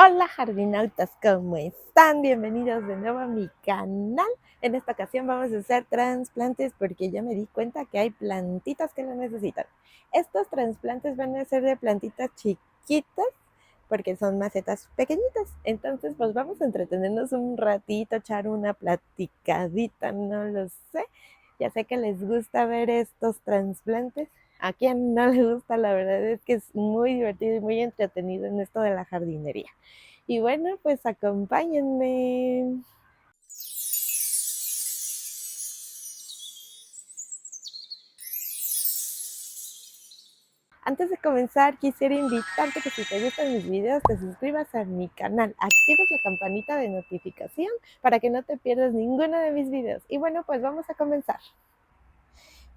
Hola jardinautas, ¿cómo están? Bienvenidos de nuevo a mi canal. En esta ocasión vamos a hacer trasplantes porque ya me di cuenta que hay plantitas que lo necesitan. Estos trasplantes van a ser de plantitas chiquitas porque son macetas pequeñitas. Entonces pues vamos a entretenernos un ratito, echar una platicadita, no lo sé. Ya sé que les gusta ver estos trasplantes. A quien no le gusta, la verdad es que es muy divertido y muy entretenido en esto de la jardinería. Y bueno, pues acompáñenme. Antes de comenzar, quisiera invitarte que si te gustan mis videos, te suscribas a mi canal, actives la campanita de notificación para que no te pierdas ninguno de mis videos. Y bueno, pues vamos a comenzar.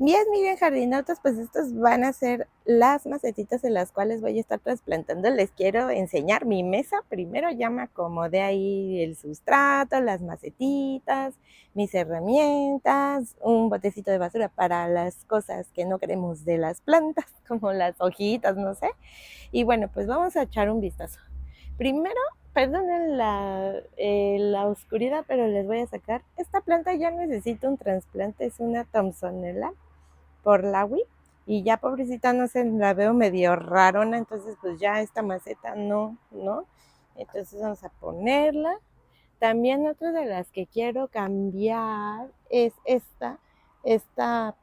Bien, miren jardinautas, pues estas van a ser las macetitas en las cuales voy a estar trasplantando. Les quiero enseñar mi mesa. Primero ya me acomodé ahí el sustrato, las macetitas, mis herramientas, un botecito de basura para las cosas que no queremos de las plantas, como las hojitas, no sé. Y bueno, pues vamos a echar un vistazo. Primero, perdonen la oscuridad, pero les voy a sacar. Esta planta ya necesita un trasplante, es una Thompsonella por la Wii. Y ya pobrecita, no sé, la veo medio rarona, entonces pues ya esta maceta no. Entonces vamos a ponerla. También otra de las que quiero cambiar es esta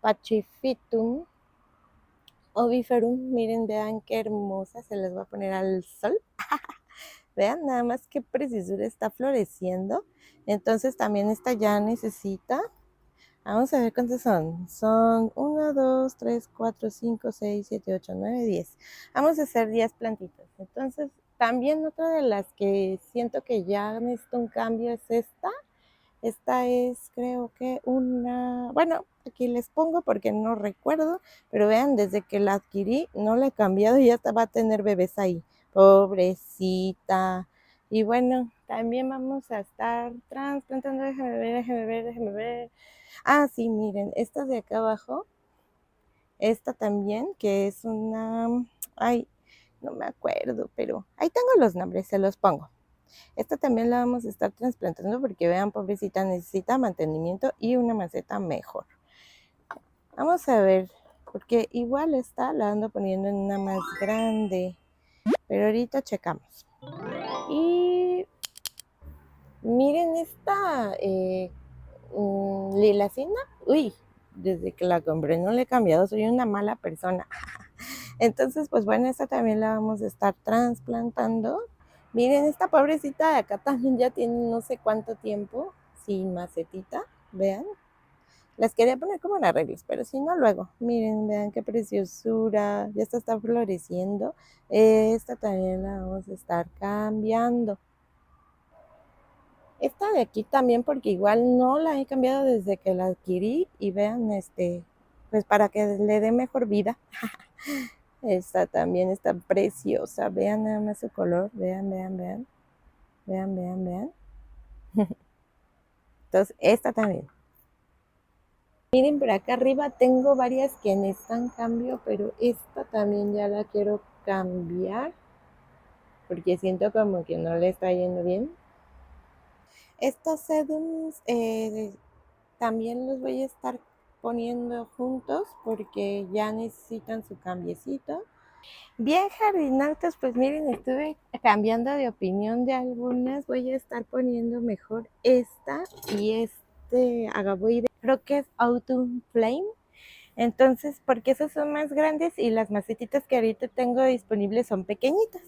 Pachyphytum oviferum. Miren, vean qué hermosa, se las voy a poner al sol. Vean nada más qué preciosura está floreciendo. Entonces también esta ya necesita. Vamos a ver cuántos son. Son 1, 2, 3, 4, 5, 6, 7, 8, 9, 10. Vamos a hacer 10 plantitas. Entonces, también otra de las que siento que ya necesito un cambio es esta. Esta es, creo que una... Bueno, aquí les pongo porque no recuerdo. Pero vean, desde que la adquirí no la he cambiado y ya va a tener bebés ahí. Pobrecita. Y bueno, también vamos a estar trasplantando. Déjenme ver. Ah, sí, miren, esta de acá abajo, esta también, que es una, ay, no me acuerdo, pero ahí tengo los nombres, se los pongo. Esta también la vamos a estar trasplantando porque vean, pobrecita, necesita mantenimiento y una maceta mejor. Vamos a ver, porque igual esta la ando poniendo en una más grande, pero ahorita checamos. Y miren esta lilacina, uy, desde que la compré no le he cambiado, soy una mala persona. Entonces, pues bueno, esta también la vamos a estar trasplantando. Miren, esta pobrecita de acá también ya tiene no sé cuánto tiempo sin macetita, vean. Las quería poner como en arreglos, pero si no, luego. Miren, vean qué preciosura, ya está floreciendo. Esta también la vamos a estar cambiando. Esta de aquí también, porque igual no la he cambiado desde que la adquirí. Y vean, pues para que le dé mejor vida. Esta también está preciosa. Vean nada más su color. Vean. Entonces, esta también. Miren, por acá arriba tengo varias que necesitan cambio, pero esta también ya la quiero cambiar porque siento como que no le está yendo bien. Estos sedums también los voy a estar poniendo juntos porque ya necesitan su cambiecito. Bien, jardinautas, pues miren, estuve cambiando de opinión de algunas. Voy a estar poniendo mejor esta y este agaboide. Creo que es Autumn Flame. Entonces, porque esas son más grandes y las macetitas que ahorita tengo disponibles son pequeñitas.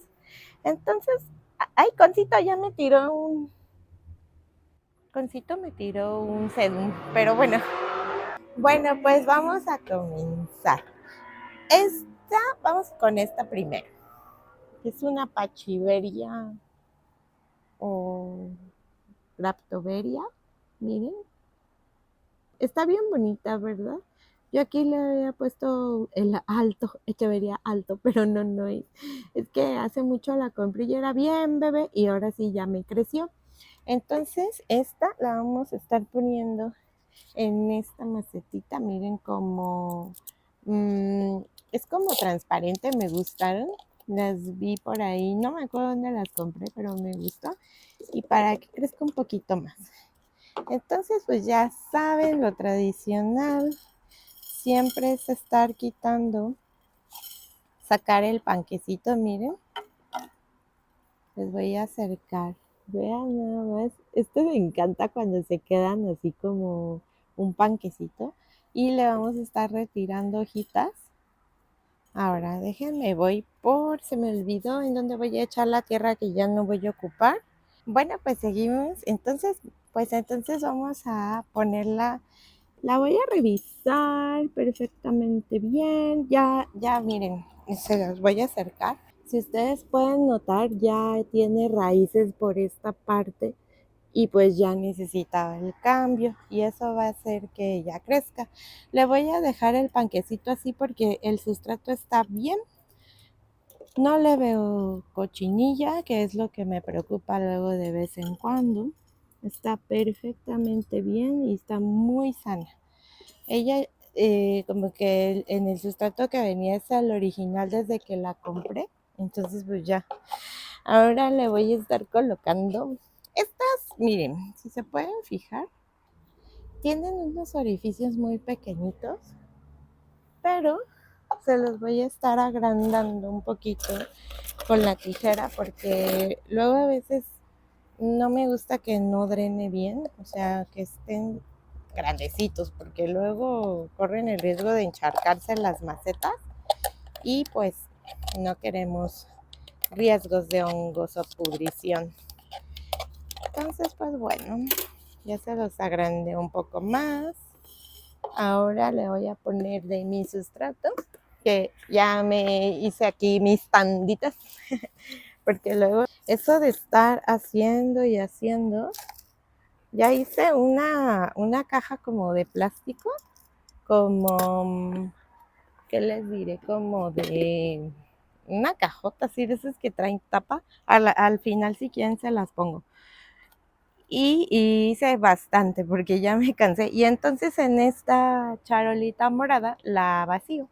Entonces, ay, Concito ya me tiró un... Concito me tiró un sedum, pero bueno. Bueno, pues vamos a comenzar. Vamos con esta primero. Es una Pachiveria o Graptoveria. Miren. Está bien bonita, ¿verdad? Yo aquí le había puesto el alto, Echeveria alto, pero no es. Es que hace mucho la compré y era bien bebé y ahora sí ya me creció. Entonces esta la vamos a estar poniendo en esta macetita. Miren como es como transparente, me gustaron. Las vi por ahí, no me acuerdo dónde las compré, pero me gustó. Y para que crezca un poquito más. Entonces, pues ya saben, lo tradicional siempre es estar quitando, sacar el panquecito, miren. Les voy a acercar. Vean nada más. Esto me encanta cuando se quedan así como un panquecito. Y le vamos a estar retirando hojitas. Ahora déjenme, se me olvidó en dónde voy a echar la tierra que ya no voy a ocupar. Bueno, pues seguimos. Entonces vamos a ponerla. La voy a revisar perfectamente bien. Ya miren, se las voy a acercar. Si ustedes pueden notar, ya tiene raíces por esta parte y pues ya necesitaba el cambio y eso va a hacer que ya crezca. Le voy a dejar el panquecito así porque el sustrato está bien. No le veo cochinilla, que es lo que me preocupa luego de vez en cuando. Está perfectamente bien y está muy sana. Ella, como que en el sustrato que venía es el original desde que la compré. Entonces, pues ya. Ahora le voy a estar colocando estas, miren, si se pueden fijar, tienen unos orificios muy pequeñitos, pero se los voy a estar agrandando un poquito con la tijera porque luego a veces no me gusta que no drene bien, o sea, que estén grandecitos porque luego corren el riesgo de encharcarse las macetas y pues no queremos riesgos de hongos o pudrición. Entonces, pues bueno, ya se los agrandé un poco más. Ahora le voy a poner de mi sustrato, que ya me hice aquí mis tanditas, porque luego eso de estar haciendo y haciendo, ya hice una caja como de plástico, como, ¿qué les diré? Como de una cajota así de esas que traen tapa. Al final, si quieren, se las pongo. Y hice bastante porque ya me cansé. Y entonces en esta charolita morada la vacío.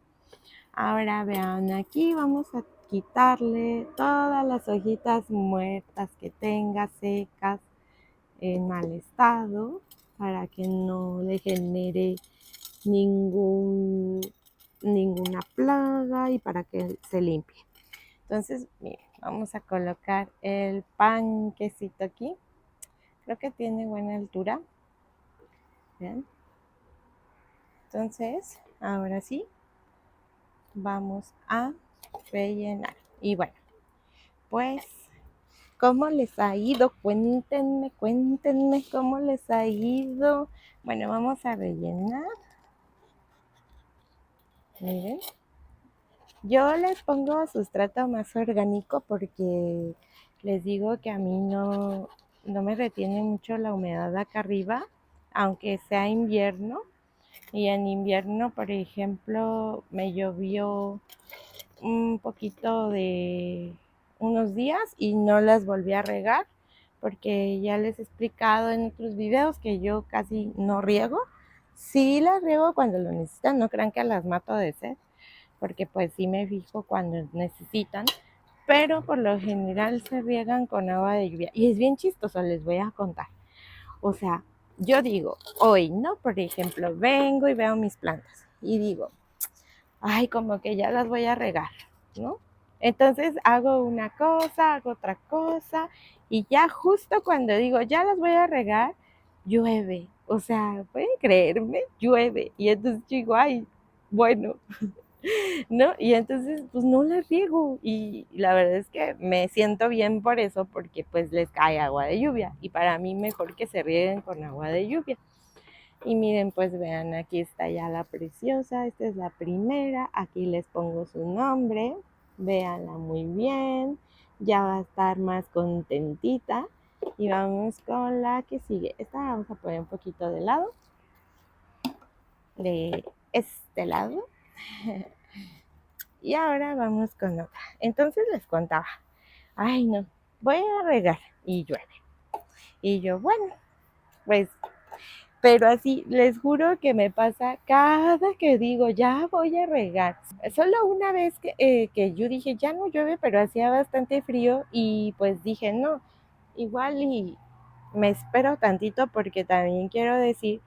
Ahora vean, aquí vamos a quitarle todas las hojitas muertas que tenga, secas, en mal estado, para que no le genere ningún, ninguna plaga y para que se limpie. Entonces, miren, vamos a colocar el panquecito aquí. Creo que tiene buena altura. Vean. Entonces, ahora sí, vamos a rellenar. Y bueno, pues, ¿cómo les ha ido? Cuéntenme cómo les ha ido. Bueno, vamos a rellenar. Miren, yo les pongo sustrato más orgánico porque les digo que a mí no me retiene mucho la humedad acá arriba, aunque sea invierno. Y en invierno, por ejemplo, me llovió un poquito de unos días y no las volví a regar porque ya les he explicado en otros videos que yo casi no riego. Sí las riego cuando lo necesitan, no crean que las mato de sed, porque pues sí me fijo cuando necesitan, pero por lo general se riegan con agua de lluvia. Y es bien chistoso, les voy a contar. O sea, yo digo, hoy, ¿no? Por ejemplo, vengo y veo mis plantas y digo, ay, como que ya las voy a regar, ¿no? Entonces hago una cosa, hago otra cosa y ya justo cuando digo, ya las voy a regar, llueve. O sea, ¿pueden creerme? Llueve. Y entonces digo, ay, bueno, ¿no? Y entonces, pues no las riego. Y la verdad es que me siento bien por eso, porque pues les cae agua de lluvia. Y para mí mejor que se rieguen con agua de lluvia. Y miren, pues vean, aquí está ya la preciosa. Esta es la primera. Aquí les pongo su nombre. Véanla muy bien. Ya va a estar más contentita. Y vamos con la que sigue. Esta la vamos a poner un poquito de lado. De este lado. Y ahora vamos con otra. Entonces les contaba, ay no, voy a regar y llueve. Y yo, bueno, pues Pero así, les juro que me pasa cada que digo, ya voy a regar. Solo una vez que yo dije, ya no llueve, pero hacía bastante frío y pues dije, no, igual y me espero tantito porque también quiero decir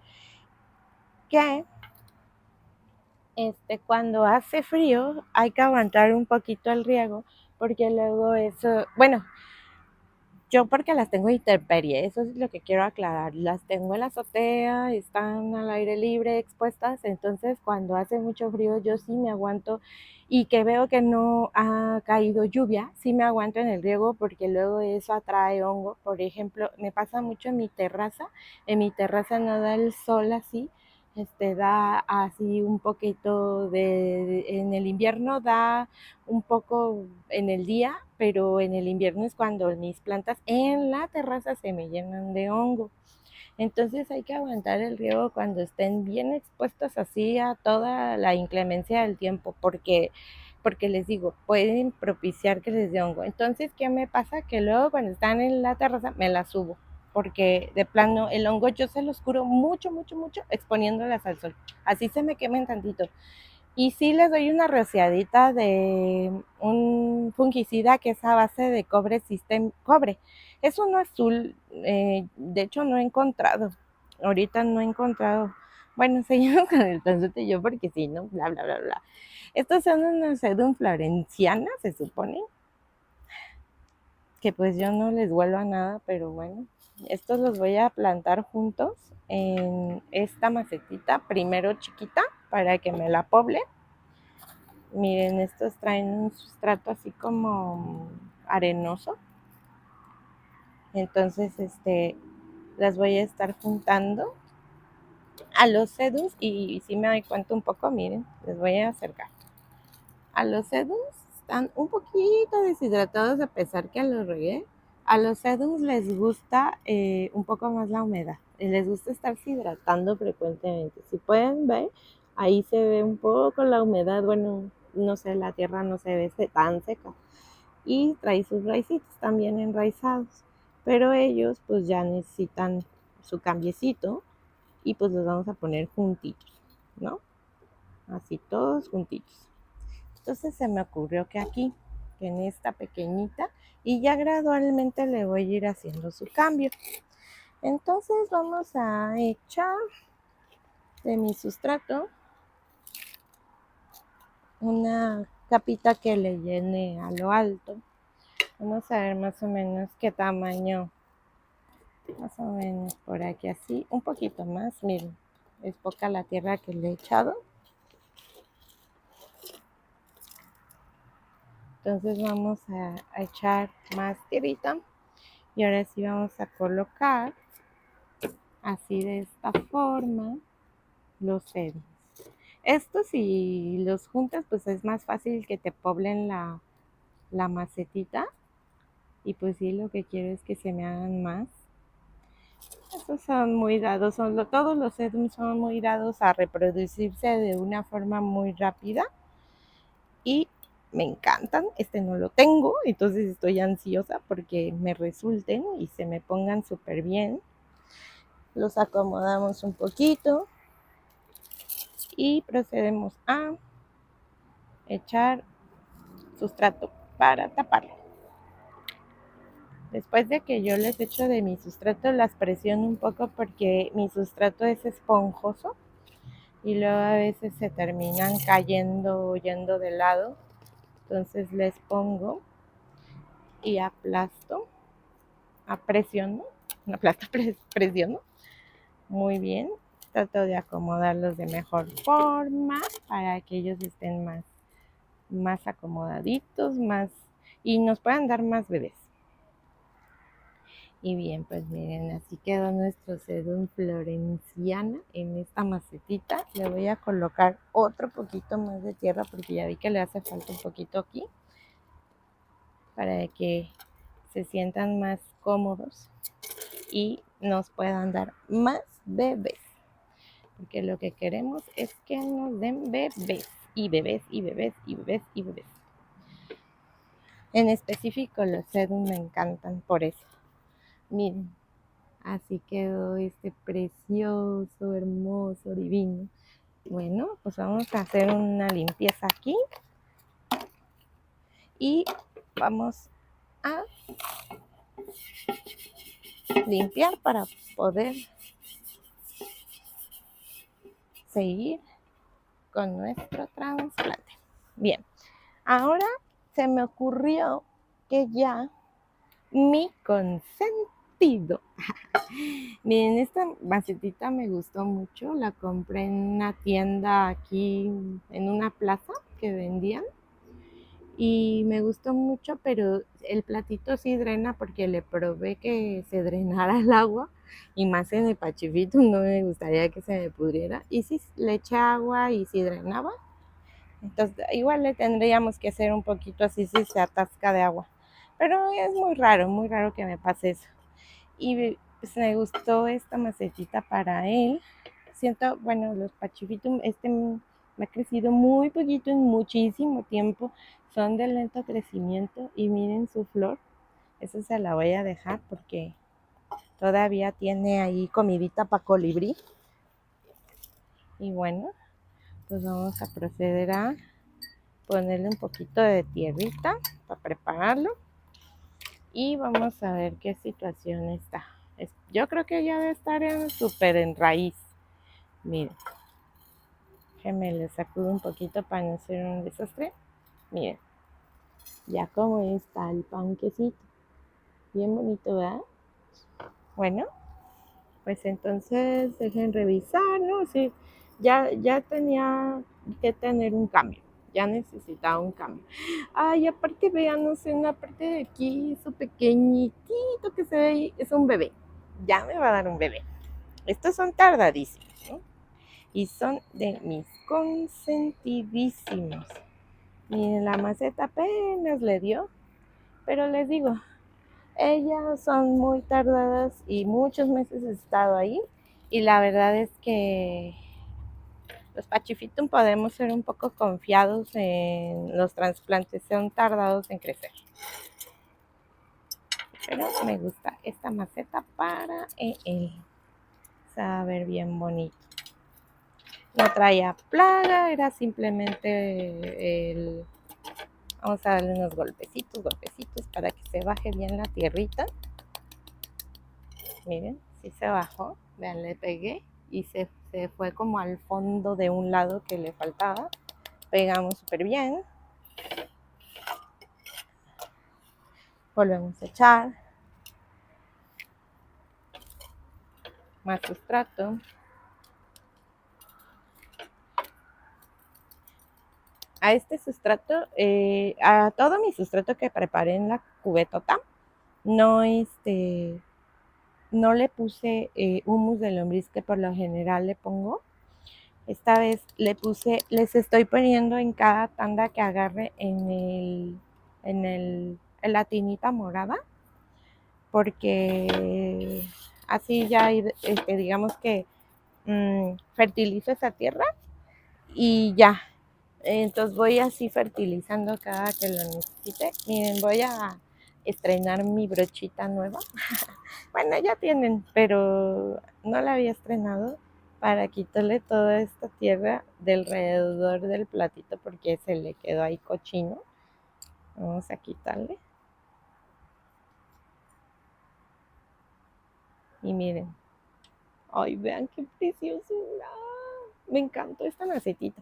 que cuando hace frío hay que aguantar un poquito el riego porque luego eso, bueno, yo porque las tengo intemperie, eso es lo que quiero aclarar. Las tengo en la azotea, están al aire libre, expuestas, entonces cuando hace mucho frío yo sí me aguanto y que veo que no ha caído lluvia, sí me aguanto en el riego porque luego eso atrae hongo. Por ejemplo, me pasa mucho en mi terraza no da el sol así, da así un poquito en el invierno da un poco en el día, pero en el invierno es cuando mis plantas en la terraza se me llenan de hongo. Entonces hay que aguantar el riego cuando estén bien expuestos así a toda la inclemencia del tiempo, porque les digo, pueden propiciar que les dé hongo. Entonces, ¿qué me pasa? Que luego cuando están en la terraza me las subo, porque de plano el hongo yo se los curo mucho, mucho, mucho exponiéndolas al sol. Así se me quemen tantito. Y sí les doy una rociadita de un fungicida que es a base de cobre. Es uno azul, de hecho no he encontrado, ahorita no he encontrado. Bueno, seguimos con el tanzote yo porque sí, ¿no? Bla, bla, bla, bla. Estos son unos sedum florenciana, se supone, que pues yo no les vuelvo a nada, pero bueno, estos los voy a plantar juntos en esta macetita, primero chiquita, para que me la poble. Miren, estos traen un sustrato así como arenoso. Entonces, las voy a estar juntando a los sedums y si me doy cuenta un poco, miren, les voy a acercar. A los sedums están un poquito deshidratados a pesar que los regué. A los sedums les gusta un poco más la humedad. Les gusta estarse hidratando frecuentemente. Si pueden ver, ahí se ve un poco la humedad. Bueno, no sé, la tierra no se ve tan seca. Y trae sus raicitos también enraizados. Pero ellos pues ya necesitan su cambiecito y pues los vamos a poner juntitos, ¿no? Así todos juntitos. Entonces se me ocurrió que aquí, que en esta pequeñita, y ya gradualmente le voy a ir haciendo su cambio. Entonces vamos a echar de mi sustrato una capita que le llene a lo alto. Vamos a ver más o menos qué tamaño, más o menos por aquí así, un poquito más, miren, es poca la tierra que le he echado. Entonces vamos a echar más tierrita y ahora sí vamos a colocar así de esta forma los sedums. Estos si los juntas pues es más fácil que te poblen la macetita y pues sí lo que quiero es que se me hagan más. Estos son muy dados, todos los sedums son muy dados a reproducirse de una forma muy rápida y me encantan. Este no lo tengo, entonces estoy ansiosa porque me resulten y se me pongan súper bien. Los acomodamos un poquito y procedemos a echar sustrato para taparlo. Después de que yo les echo de mi sustrato, las presiono un poco porque mi sustrato es esponjoso y luego a veces se terminan cayendo, yendo de lado. Entonces les pongo y aplasto, presiono, presiono muy bien. Trato de acomodarlos de mejor forma para que ellos estén más acomodaditos, más y nos puedan dar más bebés. Y bien, pues miren, así quedó nuestro sedum florenciana en esta macetita. Le voy a colocar otro poquito más de tierra porque ya vi que le hace falta un poquito aquí para que se sientan más cómodos y nos puedan dar más bebés. Porque lo que queremos es que nos den bebés y bebés y bebés y bebés y bebés. En específico los sedum me encantan por eso. Miren, Así quedó este precioso, hermoso, divino. Bueno, pues vamos a hacer una limpieza aquí y vamos a limpiar para poder seguir con nuestro trasplante. Bien, ahora se me ocurrió que ya mi consentido. Miren, esta macetita me gustó mucho, la compré en una tienda aquí en una plaza que vendían y me gustó mucho, pero el platito sí drena porque le probé que se drenara el agua y más en el pachifito no me gustaría que se me pudriera y sí le eché agua y sí drenaba, entonces igual le tendríamos que hacer un poquito así si se atasca de agua, pero es muy raro que me pase eso. Y pues me gustó esta macetita para él. Siento, bueno, los pachifitum, me ha crecido muy poquito en muchísimo tiempo. Son de lento crecimiento y miren su flor. Esa se la voy a dejar porque todavía tiene ahí comidita para colibrí. Y bueno, pues vamos a proceder a ponerle un poquito de tierrita para prepararlo. Y vamos a ver qué situación está. Yo creo que ya debe estar súper en raíz. Miren, déjenme le sacudo un poquito para no hacer un desastre. Miren, ya como está el panquecito. Bien bonito, ¿verdad? Bueno, pues entonces dejen revisar, ¿no? Sí, ya tenía que tener un cambio. Ya necesitaba un cambio. Ay, aparte vean, no sé, una parte de aquí, eso pequeñitito que se ve ahí, es un bebé. Ya me va a dar un bebé. Estos son tardadísimos, ¿no? Y son de mis consentidísimos. Miren, la maceta apenas le dio, pero les digo, ellas son muy tardadas y muchos meses he estado ahí. Y la verdad es que los Pachifitum podemos ser un poco confiados en los trasplantes, son tardados en crecer. Pero me gusta esta maceta para él. Se va a ver bien bonito. No traía plaga, era simplemente el... Vamos a darle unos golpecitos para que se baje bien la tierrita. Miren, sí se bajó. Vean, le pegué y se fue como al fondo de un lado que le faltaba. Pegamos súper bien. Volvemos a echar más sustrato. A este sustrato, a todo mi sustrato que preparé en la cubetota, no no le puse humus de lombriz que por lo general le pongo. Esta vez les estoy poniendo en cada tanda que agarre en la tinita morada, porque así ya digamos que fertilizo esa tierra y ya. Entonces voy así fertilizando cada que lo necesite. Miren, voy a estrenar mi brochita nueva. Bueno, ya tienen, pero no la había estrenado para quitarle toda esta tierra del alrededor del platito porque se le quedó ahí cochino. Vamos a quitarle. Y miren, ay, vean qué preciosura. Me encantó esta macetita.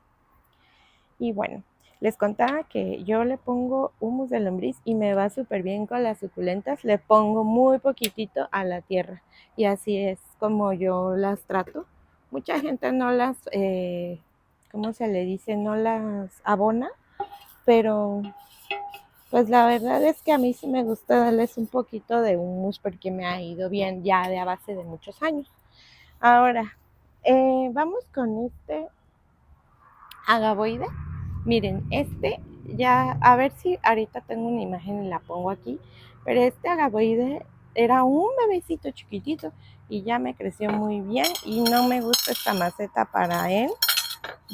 Y bueno, les contaba que yo le pongo humus de lombriz y me va súper bien con las suculentas. Le pongo muy poquitito a la tierra y así es como yo las trato. Mucha gente no las, ¿cómo se le dice? No las abona, pero pues la verdad es que a mí sí me gusta darles un poquito de humus porque me ha ido bien ya de a base de muchos años. Ahora, vamos con este agavoide. Miren, ya, a ver si ahorita tengo una imagen y la pongo aquí, pero este agavoide era un bebecito chiquitito y ya me creció muy bien y no me gusta esta maceta para él,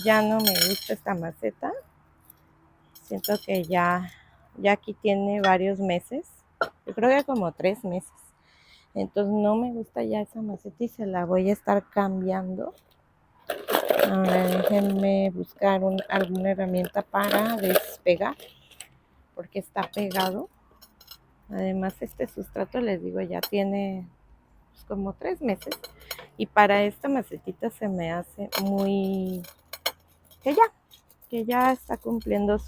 ya no me gusta esta maceta, siento que ya aquí tiene varios meses, yo creo que como 3 meses, Entonces no me gusta ya esa maceta y se la voy a estar cambiando. Ahora déjenme buscar alguna herramienta para despegar, porque está pegado. Además este sustrato, les digo, ya tiene pues, como 3 meses. Y para esta macetita se me hace muy... que ya está cumpliendo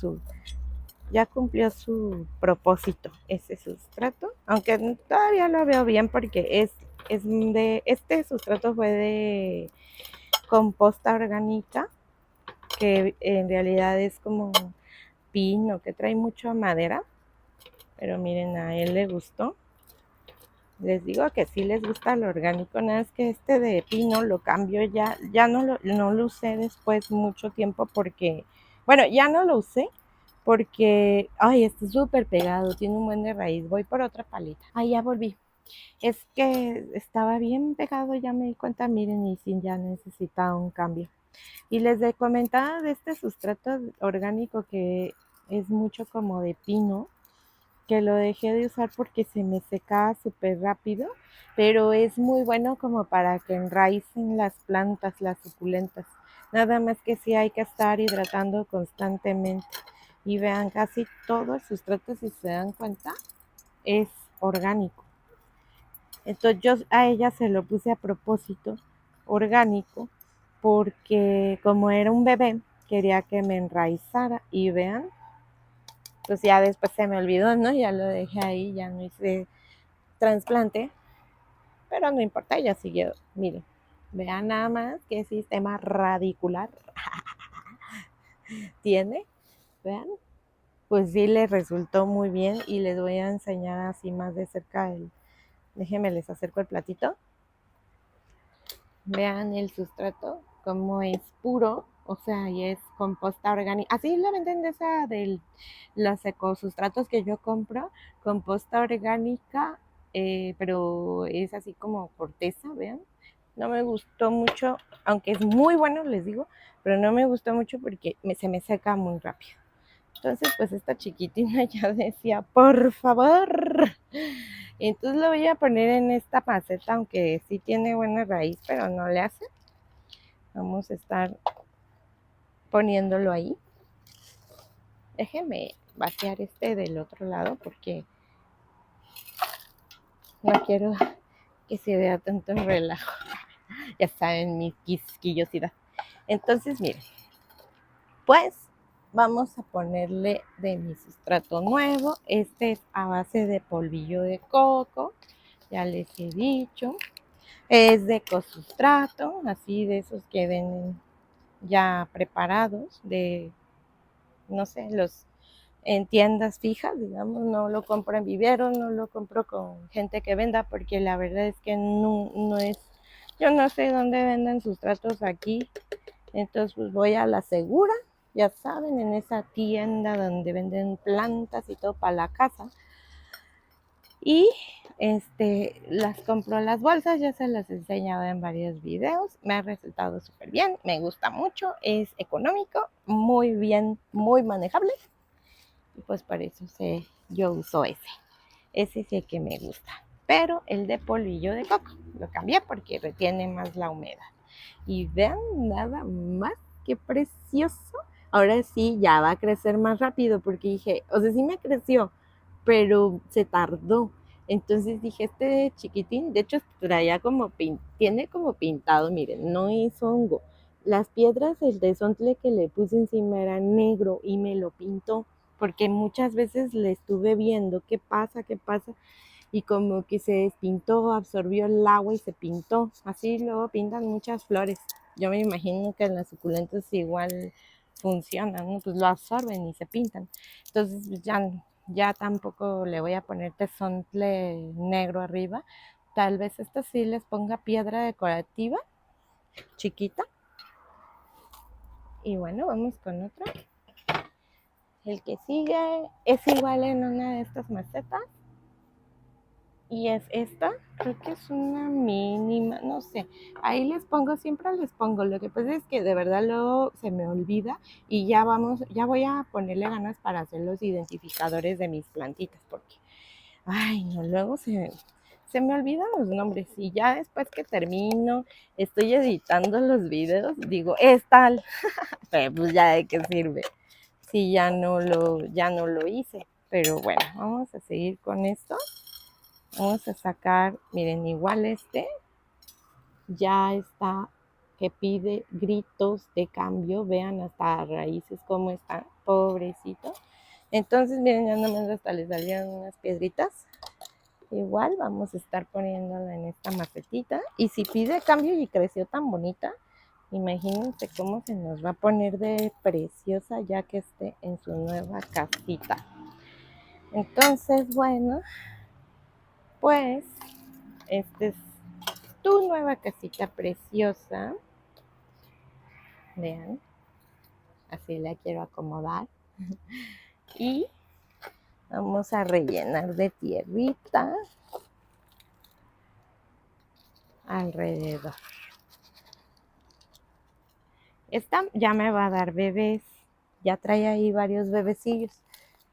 ya cumplió su propósito ese sustrato, aunque todavía lo veo bien porque este sustrato fue de composta orgánica, que en realidad es como pino, que trae mucha madera, pero miren, a él le gustó. Les digo que sí les gusta lo orgánico, nada es que este de pino lo cambio ya no lo usé después mucho tiempo porque, bueno, ya no lo usé porque, ay, está súper pegado, tiene un buen de raíz. Voy por otra paleta. Ay, ya volví. Es que estaba bien pegado, ya me di cuenta, miren, y sí, ya necesitaba un cambio. Y les comentaba de este sustrato orgánico que es mucho como de pino, que lo dejé de usar porque se me secaba súper rápido, pero es muy bueno como para que enraicen las plantas, las suculentas. Nada más que sí hay que estar hidratando constantemente. Y vean, casi todo el sustrato, si se dan cuenta, es orgánico. Entonces yo a ella se lo puse a propósito, orgánico, porque como era un bebé, quería que me enraizara. Y vean, pues ya después se me olvidó, ¿no? Ya lo dejé ahí, ya no hice trasplante, pero no importa, ella siguió. Miren, vean nada más qué sistema radicular tiene, vean. Pues sí, les resultó muy bien y les voy a enseñar así más de cerca déjenme les acerco el platito. Vean el sustrato, como es puro, o sea, y es composta orgánica. Así lo venden de esa de los ecosustratos que yo compro, composta orgánica, pero es así como corteza, vean. No me gustó mucho, aunque es muy bueno, les digo, pero no me gustó mucho porque se me seca muy rápido. Entonces, pues esta chiquitina ya decía, por favor. Entonces lo voy a poner en esta maceta, aunque sí tiene buena raíz, pero no le hace. Vamos a estar poniéndolo ahí. Déjenme vaciar este del otro lado porque no quiero que se vea tanto en relajo. Ya saben, mi quisquillosidad. Entonces, miren, pues vamos a ponerle de mi sustrato nuevo. Este es a base de polvillo de coco, ya les he dicho. Es de ecosustrato, así de esos que venden ya preparados, de, no sé, los en tiendas fijas, digamos, no lo compro en viveros, no lo compro con gente que venda, porque la verdad es que no es, yo no sé dónde venden sustratos aquí, entonces pues voy a la segura, ya saben, en esa tienda donde venden plantas y todo para la casa. Y las compro las bolsas, ya se las he enseñado en varios videos, me ha resultado súper bien, me gusta mucho, es económico, muy bien, muy manejable. Y pues por eso yo uso ese es el que me gusta. Pero el de polvillo de coco, lo cambié porque retiene más la humedad. Y vean nada más, qué precioso. Ahora sí, ya va a crecer más rápido porque dije, o sea, sí me creció, pero se tardó. Entonces dije, este chiquitín, de hecho traía como, tiene como pintado, miren, no es hongo. Las piedras del desontle que le puse encima era negro y me lo pintó, porque muchas veces le estuve viendo qué pasa, y como que se despintó, absorbió el agua y se pintó. Así luego pintan muchas flores. Yo me imagino que en las suculentas igual funcionan, ¿no? Pues lo absorben y se pintan. Entonces pues ya tampoco le voy a poner tesontle negro arriba. Tal vez esta sí les ponga piedra decorativa, chiquita. Y bueno, vamos con otro. El que sigue es igual en una de estas macetas. Y es esta, creo que es una mínima, no sé, ahí siempre les pongo, lo que pasa es que de verdad luego se me olvida y ya voy a ponerle ganas para hacer los identificadores de mis plantitas, porque, ay no, luego se me olvidan los nombres y ya después que termino, estoy editando los videos, digo, es tal, pero pues ya de qué sirve si ya no lo hice. Pero bueno, vamos a seguir con esto. Vamos a sacar, miren, igual ya está que pide gritos de cambio, vean hasta raíces cómo están, pobrecito. Entonces, miren, ya nomás hasta le salieron unas piedritas. Igual vamos a estar poniéndola en esta macetita. Y si pide cambio y creció tan bonita, imagínense cómo se nos va a poner de preciosa ya que esté en su nueva casita. Entonces, bueno, pues esta es tu nueva casita preciosa. Vean, así la quiero acomodar. Y vamos a rellenar de tierrita alrededor. Esta ya me va a dar bebés, ya trae ahí varios bebecillos,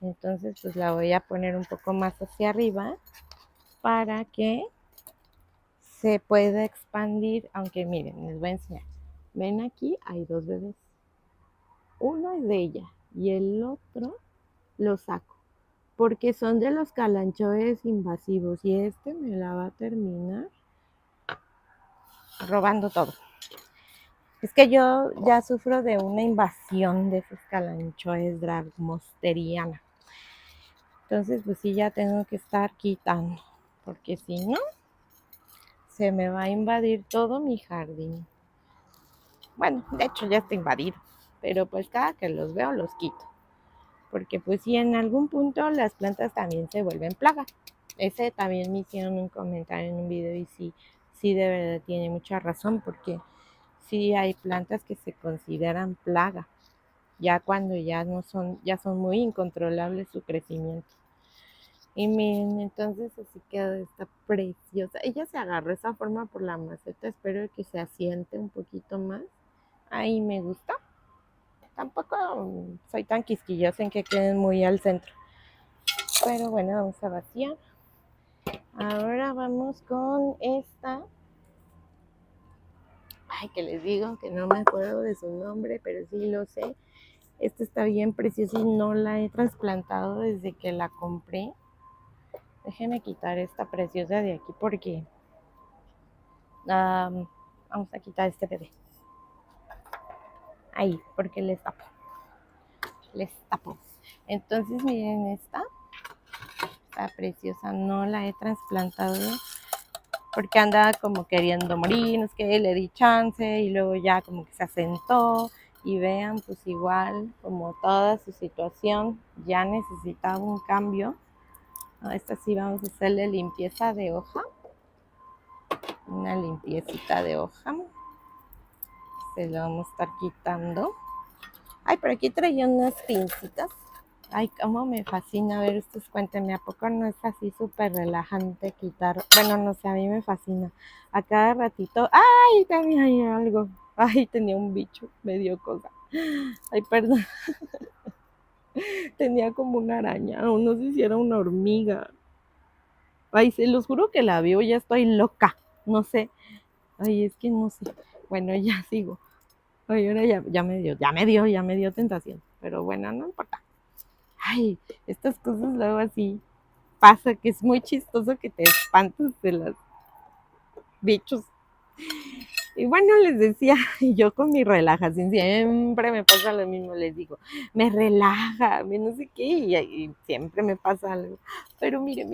entonces pues la voy a poner un poco más hacia arriba para que se pueda expandir, aunque miren, les voy a enseñar. Ven aquí, hay dos bebés, uno es de ella y el otro lo saco, porque son de los calanchoes invasivos y este me la va a terminar robando todo. Es que yo ya sufro de una invasión de esos calanchoes dragmosteriana. Entonces, pues sí, ya tengo que estar quitando, porque si no, se me va a invadir todo mi jardín. Bueno, de hecho ya está invadido, pero pues cada que los veo los quito. Porque pues si en algún punto las plantas también se vuelven plaga. Ese también me hicieron un comentario en un video y sí de verdad tiene mucha razón, porque sí hay plantas que se consideran plaga, ya cuando ya son muy incontrolables su crecimiento. Y miren, entonces así quedó esta preciosa. Ella se agarró esa forma por la maceta, espero que se asiente un poquito más. Ahí me gusta. Tampoco soy tan quisquillosa en que queden muy al centro. Pero bueno, vamos a vaciar. Ahora vamos con esta. Ay, que les digo que no me acuerdo de su nombre, pero sí lo sé. Esta está bien preciosa y no la he trasplantado desde que la compré. Déjenme quitar esta preciosa de aquí porque vamos a quitar este bebé. Ahí, porque les tapo. Entonces miren esta preciosa, no la he trasplantado porque andaba como queriendo morir, no es que le di chance y luego ya como que se asentó y vean pues igual como toda su situación ya necesitaba un cambio. A esta sí vamos a hacerle limpieza de hoja, una limpiecita de hoja, se lo vamos a estar quitando. Ay, pero aquí traía unas pincitas. Ay, cómo me fascina. A ver, ustedes cuéntenme, ¿a poco no es así súper relajante quitar? Bueno, no sé, a mí me fascina. A cada ratito, ¡ay! Tenía ahí algo. Ay, tenía un bicho, me dio cosa. Ay, perdón. Tenía como una araña, o no sé si era una hormiga. Ay, se los juro que la veo, ya estoy loca. No sé. Ay, es que no sé. Bueno, ya sigo. Ay, ahora ya me dio tentación. Pero bueno, no importa. Ay, estas cosas luego así pasa, que es muy chistoso que te espantas de los bichos. Y bueno, les decía, yo con mi relajación siempre me pasa lo mismo, les digo, me relaja, me no sé qué, y siempre me pasa algo. Pero miren.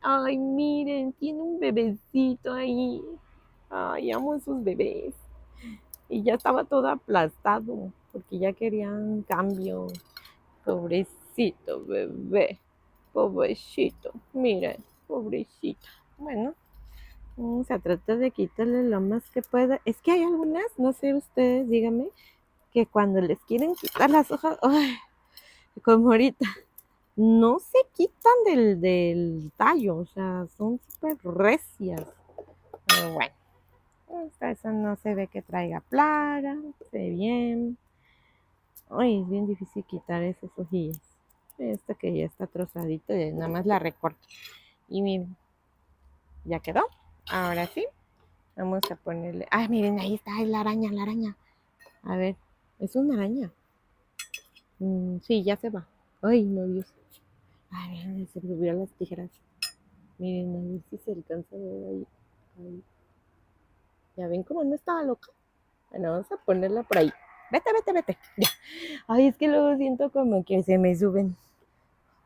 Ay, miren, tiene un bebecito ahí. Ay, amo a esos bebés. Y ya estaba todo aplastado, porque ya querían cambio. Pobrecito bebé, pobrecito, mira, pobrecito. Bueno, vamos a tratar de quitarle lo más que pueda. Es que hay algunas, no sé ustedes, díganme, que cuando les quieren quitar las hojas, ay, como ahorita, no se quitan del tallo, o sea, son súper recias. Pero bueno, esa no se ve que traiga plaga, se ve bien. Ay, es bien difícil quitar esas hojillas. Esta que ya está trozadita, nada más la recorto. Y miren, ya quedó. Ahora sí, vamos a ponerle... Ay, miren, ahí está, es la araña, la araña. A ver, es una araña. Sí, ya se va. Ay, no, Dios. Ay, miren, se subió las tijeras. Miren, a ver si se alcanza a ver ahí. Ahí. ¿Ya ven cómo no estaba loca? Bueno, vamos a ponerla por ahí. Vete, vete, vete. Ya. Ay, es que luego siento como que se me suben.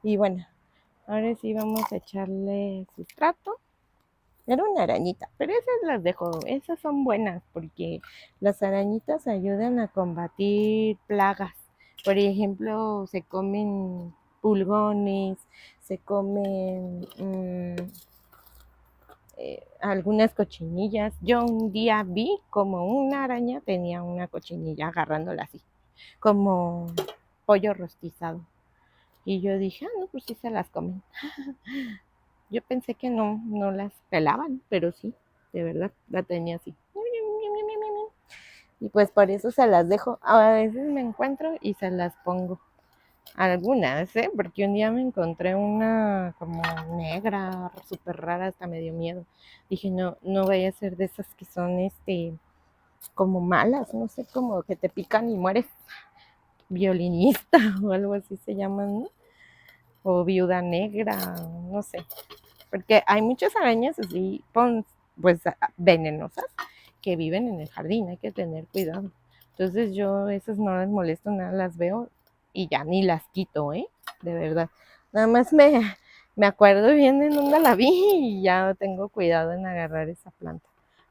Y bueno, ahora sí vamos a echarle sustrato. Era una arañita, pero esas las dejo. Esas son buenas porque las arañitas ayudan a combatir plagas. Por ejemplo, se comen pulgones, se comen algunas cochinillas. Yo un día vi como una araña tenía una cochinilla agarrándola así, como pollo rostizado. Y yo dije, ah, no, pues sí se las comen. Yo pensé que no, no las pelaban, pero sí, de verdad, la tenía así. Y pues por eso se las dejo. A veces me encuentro y se las pongo. Algunas, ¿eh? Porque un día me encontré una como negra, súper rara, hasta me dio miedo. Dije, no, no vaya a ser de esas que son, como malas, no sé, como que te pican y mueres. Violinista o algo así se llaman, ¿no? O viuda negra, no sé. Porque hay muchas arañas así, pues venenosas, que viven en el jardín, hay que tener cuidado. Entonces yo esas no las molesto, nada, las veo y ya ni las quito, ¿eh? De verdad. Nada más me acuerdo bien en dónde la vi y ya tengo cuidado en agarrar esa planta.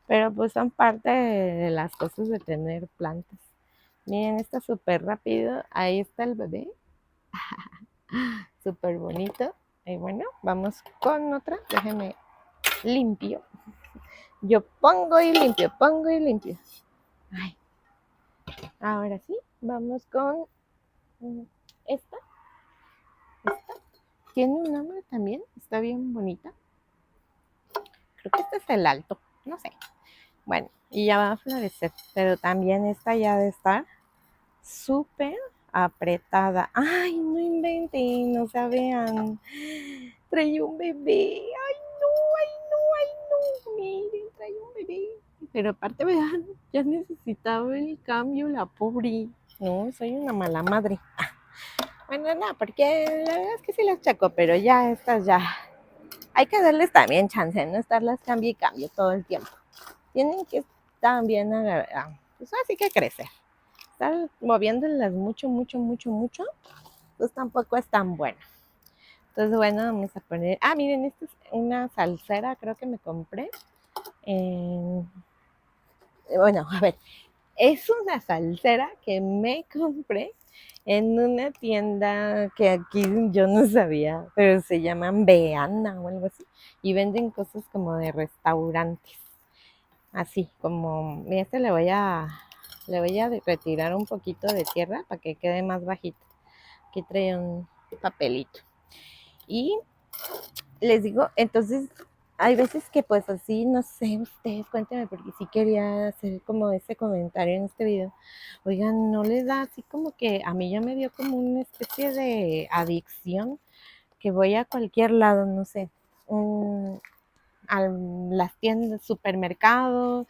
Pero pues son parte de las cosas de tener plantas. Miren, está súper rápido. Ahí está el bebé. Súper bonito. Y bueno, vamos con otra. Déjenme limpio. Yo pongo y limpio, pongo y limpio. Ay. Ahora sí, vamos con esta. Esta tiene un nombre también, está bien bonita. Creo que este es el alto, no sé. Bueno, y ya va a florecer, pero también esta ya ha de estar súper apretada. Ay, no inventen, o sea, vean. Trae un bebé. Ay, no, ay, no, ay, no. Miren, trae un bebé. Pero aparte, vean, ya necesitaba el cambio, la pobre. No, soy una mala madre. Bueno, no, porque la verdad es que sí las chaco, pero ya estas ya. Hay que darles también chance, no estarlas cambio y cambio todo el tiempo. Tienen que también, pues así que crecer. Estar moviéndolas mucho, mucho, mucho, mucho, pues tampoco es tan bueno. Entonces, bueno, vamos a poner. Ah, miren, esta es una salsera, creo que me compré. Bueno, a ver, es una salsera que me compré en una tienda que aquí yo no sabía, pero se llaman Beana o algo así. Y venden cosas como de restaurantes. Así, como, mira, le voy a retirar un poquito de tierra para que quede más bajito. Aquí trae un papelito. Y les digo, entonces hay veces que pues así, no sé, ustedes cuéntenme, porque sí quería hacer como ese comentario en este video. Oigan, ¿no les da así como que a mí ya me dio como una especie de adicción que voy a cualquier lado, no sé, a las tiendas, supermercados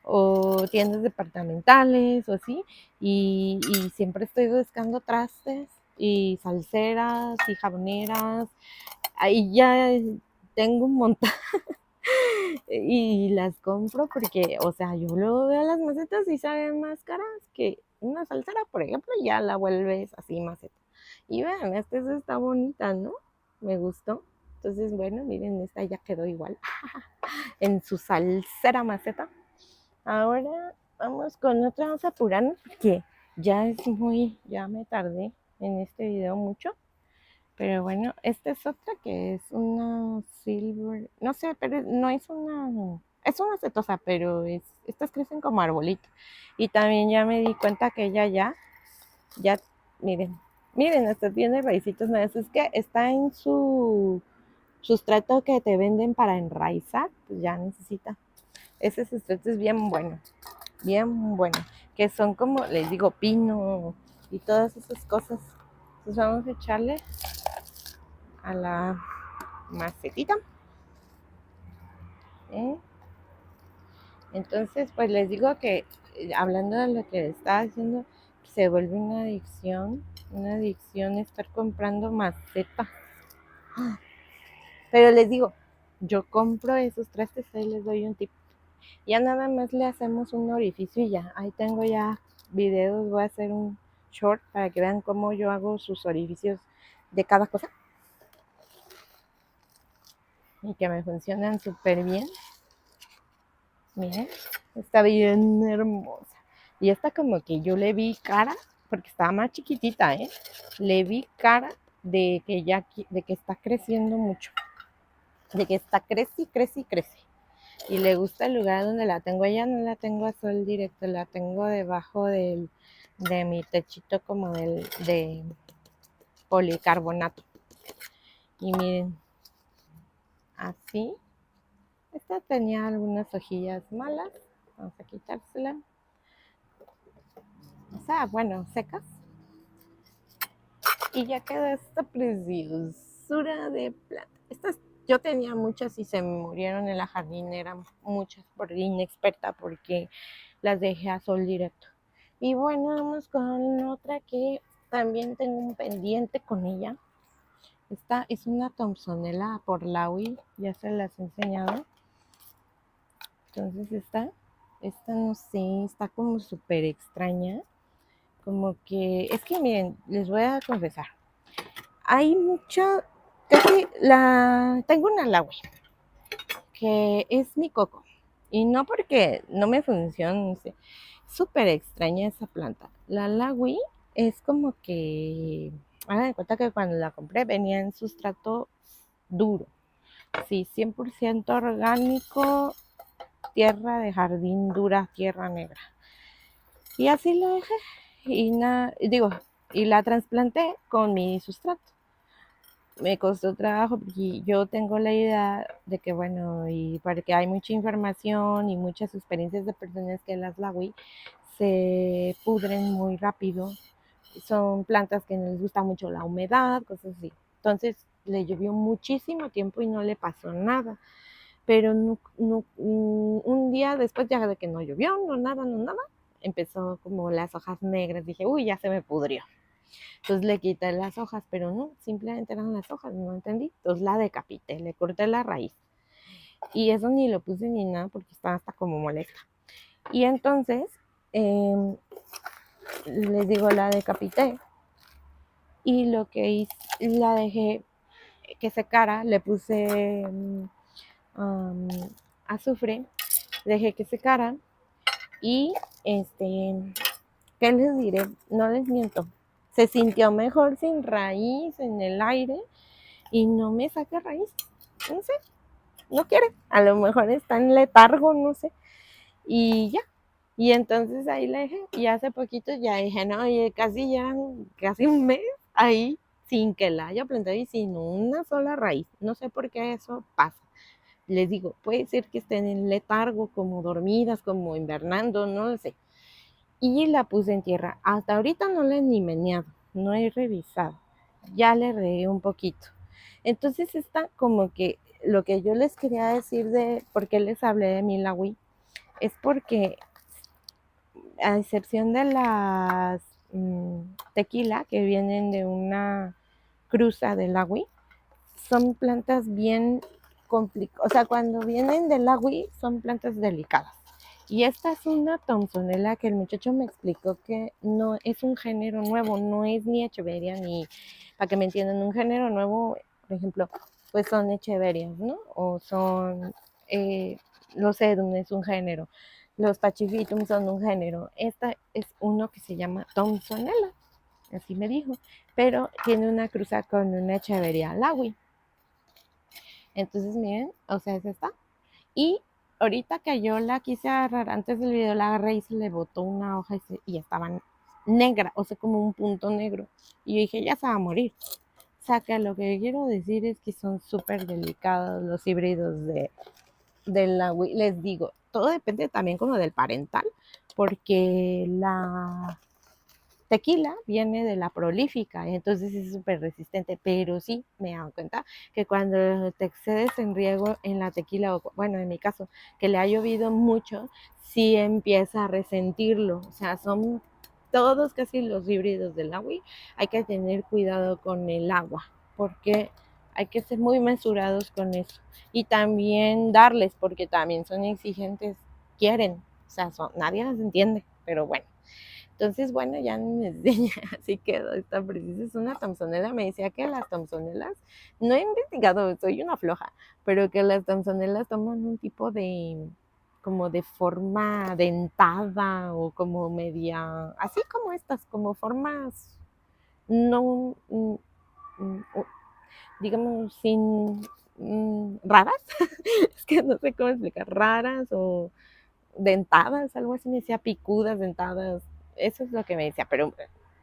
o tiendas departamentales o así, y siempre estoy buscando trastes y salseras y jaboneras? Ahí ya tengo un montón y las compro porque, o sea, yo luego veo las macetas y saben más caras que una salsera, por ejemplo, ya la vuelves así maceta. Y vean, esta está bonita, ¿no? Me gustó. Entonces, bueno, miren, esta ya quedó igual en su salsera maceta. Ahora vamos con otra, vamos a apurarnos porque ya me tardé en este video mucho. Pero bueno, esta es otra que es una silver, no sé, pero no es una setosa, pero estas crecen como arbolito. Y también ya me di cuenta que ella ya, miren, hasta tiene raicitos nuevos. Es que está en su sustrato que te venden para enraizar, pues ya necesita. Ese sustrato es bien bueno, que son como, les digo, pino y todas esas cosas. Entonces vamos a echarle a la macetita. Entonces, pues les digo que hablando de lo que estaba diciendo, se vuelve una adicción estar comprando macetas. Pero les digo, yo compro esos trastes, ahí les doy un tip. Ya nada más le hacemos un orificio y ya. Ahí tengo ya videos, voy a hacer un short para que vean cómo yo hago sus orificios de cada cosa y que me funcionan súper bien. Miren, está bien hermosa. Y esta como que yo le vi cara, porque estaba más chiquitita, ¿eh? Le vi cara de que está creciendo mucho, de que está crece, crece y crece. Y le gusta el lugar donde la tengo. Ella no la tengo a sol directo, la tengo debajo de mi techito como de policarbonato. Y miren, así. Esta tenía algunas hojillas malas. Vamos a quitársela. O sea, bueno, secas. Y ya quedó esta preciosura de planta. Estas yo tenía muchas y se me murieron en la jardinera, muchas por inexperta, porque las dejé a sol directo. Y bueno, vamos con otra que también tengo un pendiente con ella. Esta es una Thompsonella por Laui, ya se las he enseñado. Entonces esta no sé, está como súper extraña. Como que, es que miren, les voy a confesar. Hay mucha, casi tengo una Laui, que es mi coco. Y no porque no me funcione, súper extraña esa planta. La Laui es como que, hagan de cuenta que cuando la compré venía en sustrato duro. Sí, 100% orgánico, tierra de jardín dura, tierra negra. Y así la dejé. Y la trasplanté con mi sustrato. Me costó trabajo porque yo tengo la idea de que, bueno, y porque hay mucha información y muchas experiencias de personas que las Laui se pudren muy rápido. Son plantas que no les gusta mucho la humedad, cosas así. Entonces le llovió muchísimo tiempo y no le pasó nada. Pero un día después ya de que no llovió, no nada, no nada, empezó como las hojas negras. Dije, uy, ya se me pudrió. Entonces le quité las hojas, pero no, simplemente eran las hojas, no entendí. Entonces la decapité, le corté la raíz. Y eso ni lo puse ni nada porque estaba hasta como molesta. Y entonces, eh, les digo, la decapité. Y lo que hice, la dejé que secara, le puse azufre, dejé que secara. Y ¿qué les diré? No les miento. Se sintió mejor sin raíz en el aire y no me saca raíz. No sé, no quiere. A lo mejor está en letargo, no sé. Y ya. Y entonces ahí la dejé. Y hace poquito ya dije, no, oye, casi un mes ahí sin que la haya plantado y sin una sola raíz. No sé por qué eso pasa. Les digo, puede ser que estén en letargo, como dormidas, como invernando, no lo sé. Y la puse en tierra. Hasta ahorita no la he ni meneado, no he revisado. Ya le regué un poquito. Entonces está como que lo que yo les quería decir de por qué les hablé de Milawi es porque a excepción de las tequila que vienen de una cruza del agui, son plantas bien complicadas. O sea, cuando vienen del agui son plantas delicadas. Y esta es una Thompsonella que el muchacho me explicó que no es un género nuevo, no es ni Echeveria ni, para que me entiendan, un género nuevo, por ejemplo, pues son Echeverias, ¿no? O son los Sedum es un género, los Pachyphytum son un género. Esta es uno que se llama Thompsonella, así me dijo, pero tiene una cruza con una Echeveria Laui. Entonces, miren, o sea, es esta. Y ahorita que yo la quise agarrar, antes del video la agarré y se le botó una hoja y estaba negra, o sea, como un punto negro. Y yo dije, ya se va a morir. O sea, que lo que quiero decir es que son súper delicados los híbridos de la Wii. Les digo, todo depende también como del parental, porque tequila viene de la prolífica, entonces es súper resistente, pero sí me he dado cuenta que cuando te excedes en riego en la tequila, o bueno, en mi caso, que le ha llovido mucho, sí empieza a resentirlo, o sea, son todos casi los híbridos del agua, hay que tener cuidado con el agua, porque hay que ser muy mesurados con eso, y también darles, porque también son exigentes, quieren, o sea, nadie las entiende, pero bueno. Entonces, bueno, ya me enseña, así quedó. Esta precisa es una Thomsonella. Me decía que las Thomsonellas, no he investigado, soy una floja, pero que las Thomsonellas toman un tipo de, como de forma dentada o como media, así como estas, como formas no, digamos, sin raras, es que no sé cómo explicar, raras o dentadas, algo así, me decía picudas, dentadas, eso es lo que me decía, pero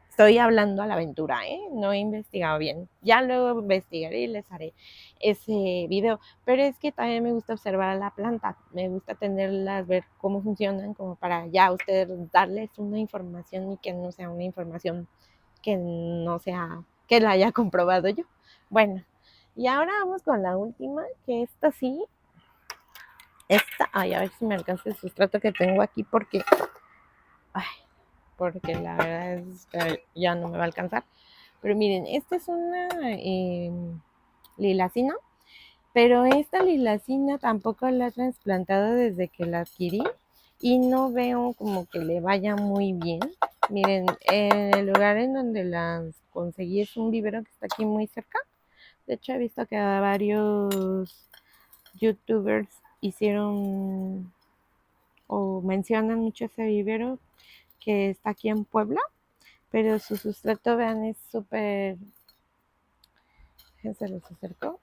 estoy hablando a la aventura, ¿eh? No he investigado bien, ya luego investigaré y les haré ese video, pero es que también me gusta observar la planta, me gusta tenerlas, ver cómo funcionan, como para ya ustedes darles una información y que no sea una información que no sea, que la haya comprobado yo. Bueno, y ahora vamos con la última, que esta sí, ay, a ver si me alcanza el sustrato que tengo aquí ay, porque la verdad es que ya no me va a alcanzar. Pero miren, esta es una lilacina, pero esta lilacina tampoco la he trasplantado desde que la adquirí y no veo como que le vaya muy bien. Miren, en el lugar en donde las conseguí es un vivero que está aquí muy cerca. De hecho, he visto que varios youtubers hicieron o mencionan mucho ese vivero que está aquí en Puebla, pero su sustrato, vean, es súper, se los acercó,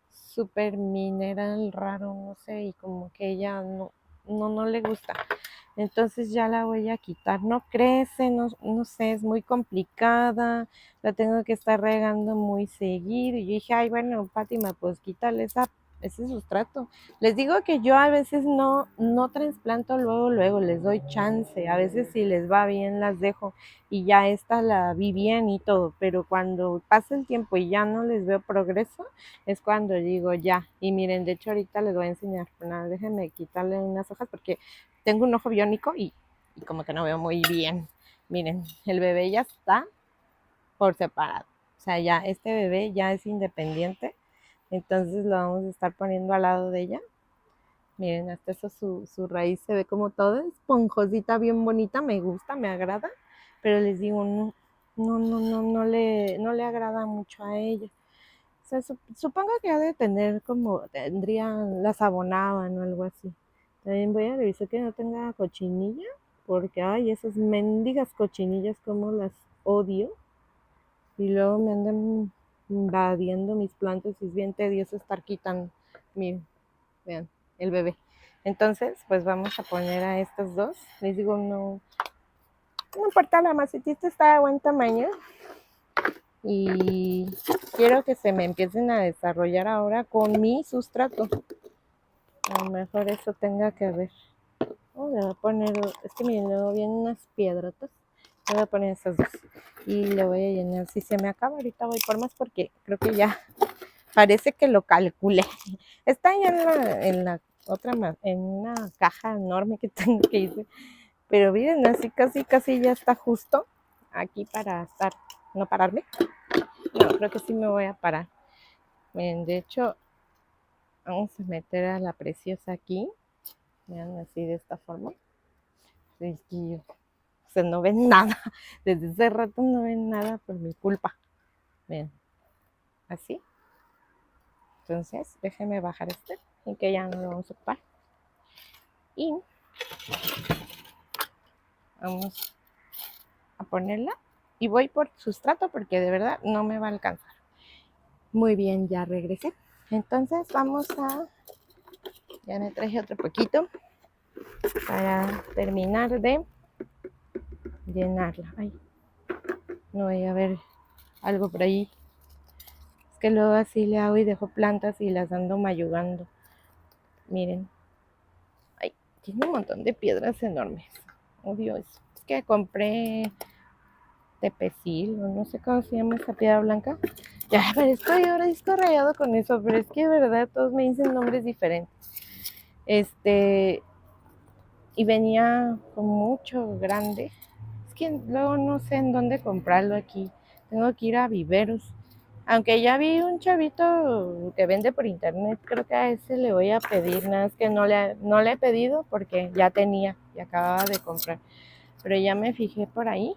súper mineral raro, no sé, y como que ella no le gusta. Entonces ya la voy a quitar, no crece, no sé, es muy complicada, la tengo que estar regando muy seguido. Y yo dije, ay, bueno, Fátima, pues quítale ese sustrato. Les digo que yo a veces no trasplanto luego, les doy chance, a veces si les va bien las dejo y ya esta la vi bien y todo, pero cuando pasa el tiempo y ya no les veo progreso, es cuando digo ya. Y miren, de hecho ahorita les voy a enseñar, nada, déjenme quitarle unas hojas porque tengo un ojo biónico y como que no veo muy bien. Miren, el bebé ya está por separado. O sea, ya este bebé ya es independiente. Entonces lo vamos a estar poniendo al lado de ella. Miren, hasta eso su raíz se ve como toda esponjosita, bien bonita. Me gusta, me agrada. Pero les digo, no le agrada mucho a ella. O sea, supongo que ha de tener como, tendrían, las abonaban o algo así. También voy a revisar que no tenga cochinilla, porque ay, esas mendigas cochinillas como las odio. Y luego me andan invadiendo mis plantas y es bien tedioso estar quitando. Miren, vean, el bebé. Entonces, pues vamos a poner a estas dos. Les digo, no importa, la macetita está de buen tamaño. Y quiero que se me empiecen a desarrollar ahora con mi sustrato. A lo mejor eso tenga que ver. Oh, le voy a poner, es que miren, luego vienen unas piedrotas. Le voy a poner esas dos. Y le voy a llenar. Si se me acaba, ahorita voy por más porque creo que ya parece que lo calculé. Está ya en la otra, en una caja enorme que tengo que hice. Pero miren, así casi ya está justo aquí para estar, no pararme. No, creo que sí me voy a parar. Miren, de hecho, vamos a meter a la preciosa aquí. Vean, así de esta forma. Es que o sea, no ven nada. Desde ese rato no ven nada por mi culpa. Vean, así. Entonces, déjenme bajar este y que ya no lo vamos a ocupar. Y vamos a ponerla. Y voy por sustrato porque de verdad no me va a alcanzar. Muy bien, ya regresé. Entonces vamos a... Ya me traje otro poquito para terminar de llenarla. Ay, no voy a ver algo por ahí. Es que luego así le hago y dejo plantas y las ando mayugando. Miren. Tiene un montón de piedras enormes. Obvio, es que compré tepecil, o no sé cómo se llama esa piedra blanca. Ya, pero estoy ahora disco rayado con eso, pero es que de verdad todos me dicen nombres diferentes. Y venía con mucho grande. Es que luego no sé en dónde comprarlo aquí. Tengo que ir a Viveros. Aunque ya vi un chavito que vende por internet, creo que a ese le voy a pedir. Nada, es que no le he pedido porque ya tenía y acababa de comprar. Pero ya me fijé por ahí.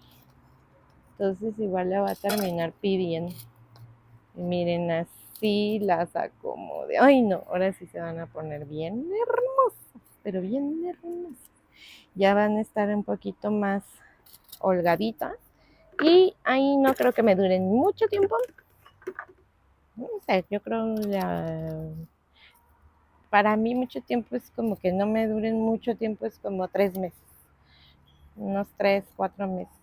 Entonces igual le voy a terminar pidiendo. Y miren, así las acomodé. Ay no, ahora sí se van a poner bien hermosas, pero bien hermosas. Ya van a estar un poquito más holgaditas. Y ahí no creo que me duren mucho tiempo. No sé, yo creo para mí mucho tiempo es como que no me duren mucho tiempo, es como 3 meses, unos 3, 4 meses.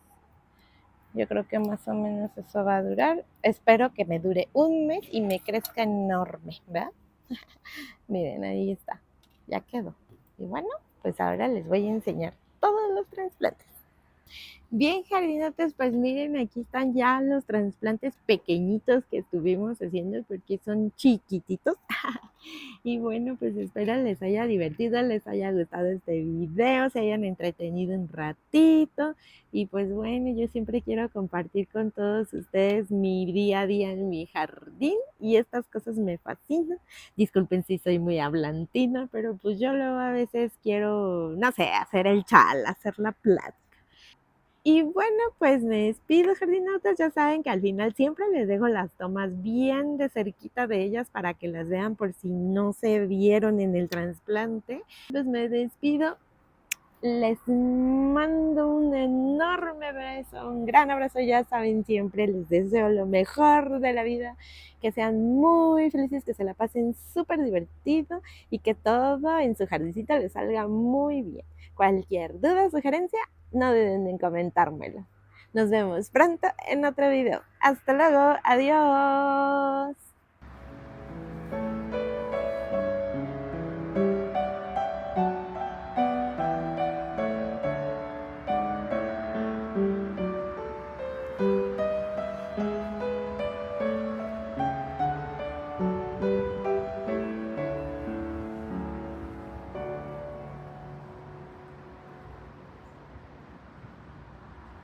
Yo creo que más o menos eso va a durar. Espero que me dure un mes y me crezca enorme, ¿verdad? Miren, ahí está, ya quedó. Y bueno, pues ahora les voy a enseñar todos los trasplantes. Bien, jardinotes, pues miren, aquí están ya los trasplantes pequeñitos que estuvimos haciendo porque son chiquititos. Y bueno, pues espero les haya divertido, les haya gustado este video, se hayan entretenido un ratito. Y pues bueno, yo siempre quiero compartir con todos ustedes mi día a día en mi jardín y estas cosas me fascinan. Disculpen si soy muy hablantina, pero pues yo luego a veces quiero, no sé, hacer el chal, hacer la plática. Y bueno, pues me despido, jardinautas. Ya saben que al final siempre les dejo las tomas bien de cerquita de ellas para que las vean por si no se vieron en el trasplante. Pues me despido. Les mando un enorme beso, un gran abrazo. Ya saben, siempre les deseo lo mejor de la vida, que sean muy felices, que se la pasen súper divertido y que todo en su jardincito les salga muy bien. Cualquier duda o sugerencia, no duden en comentármelo. Nos vemos pronto en otro video. Hasta luego, adiós.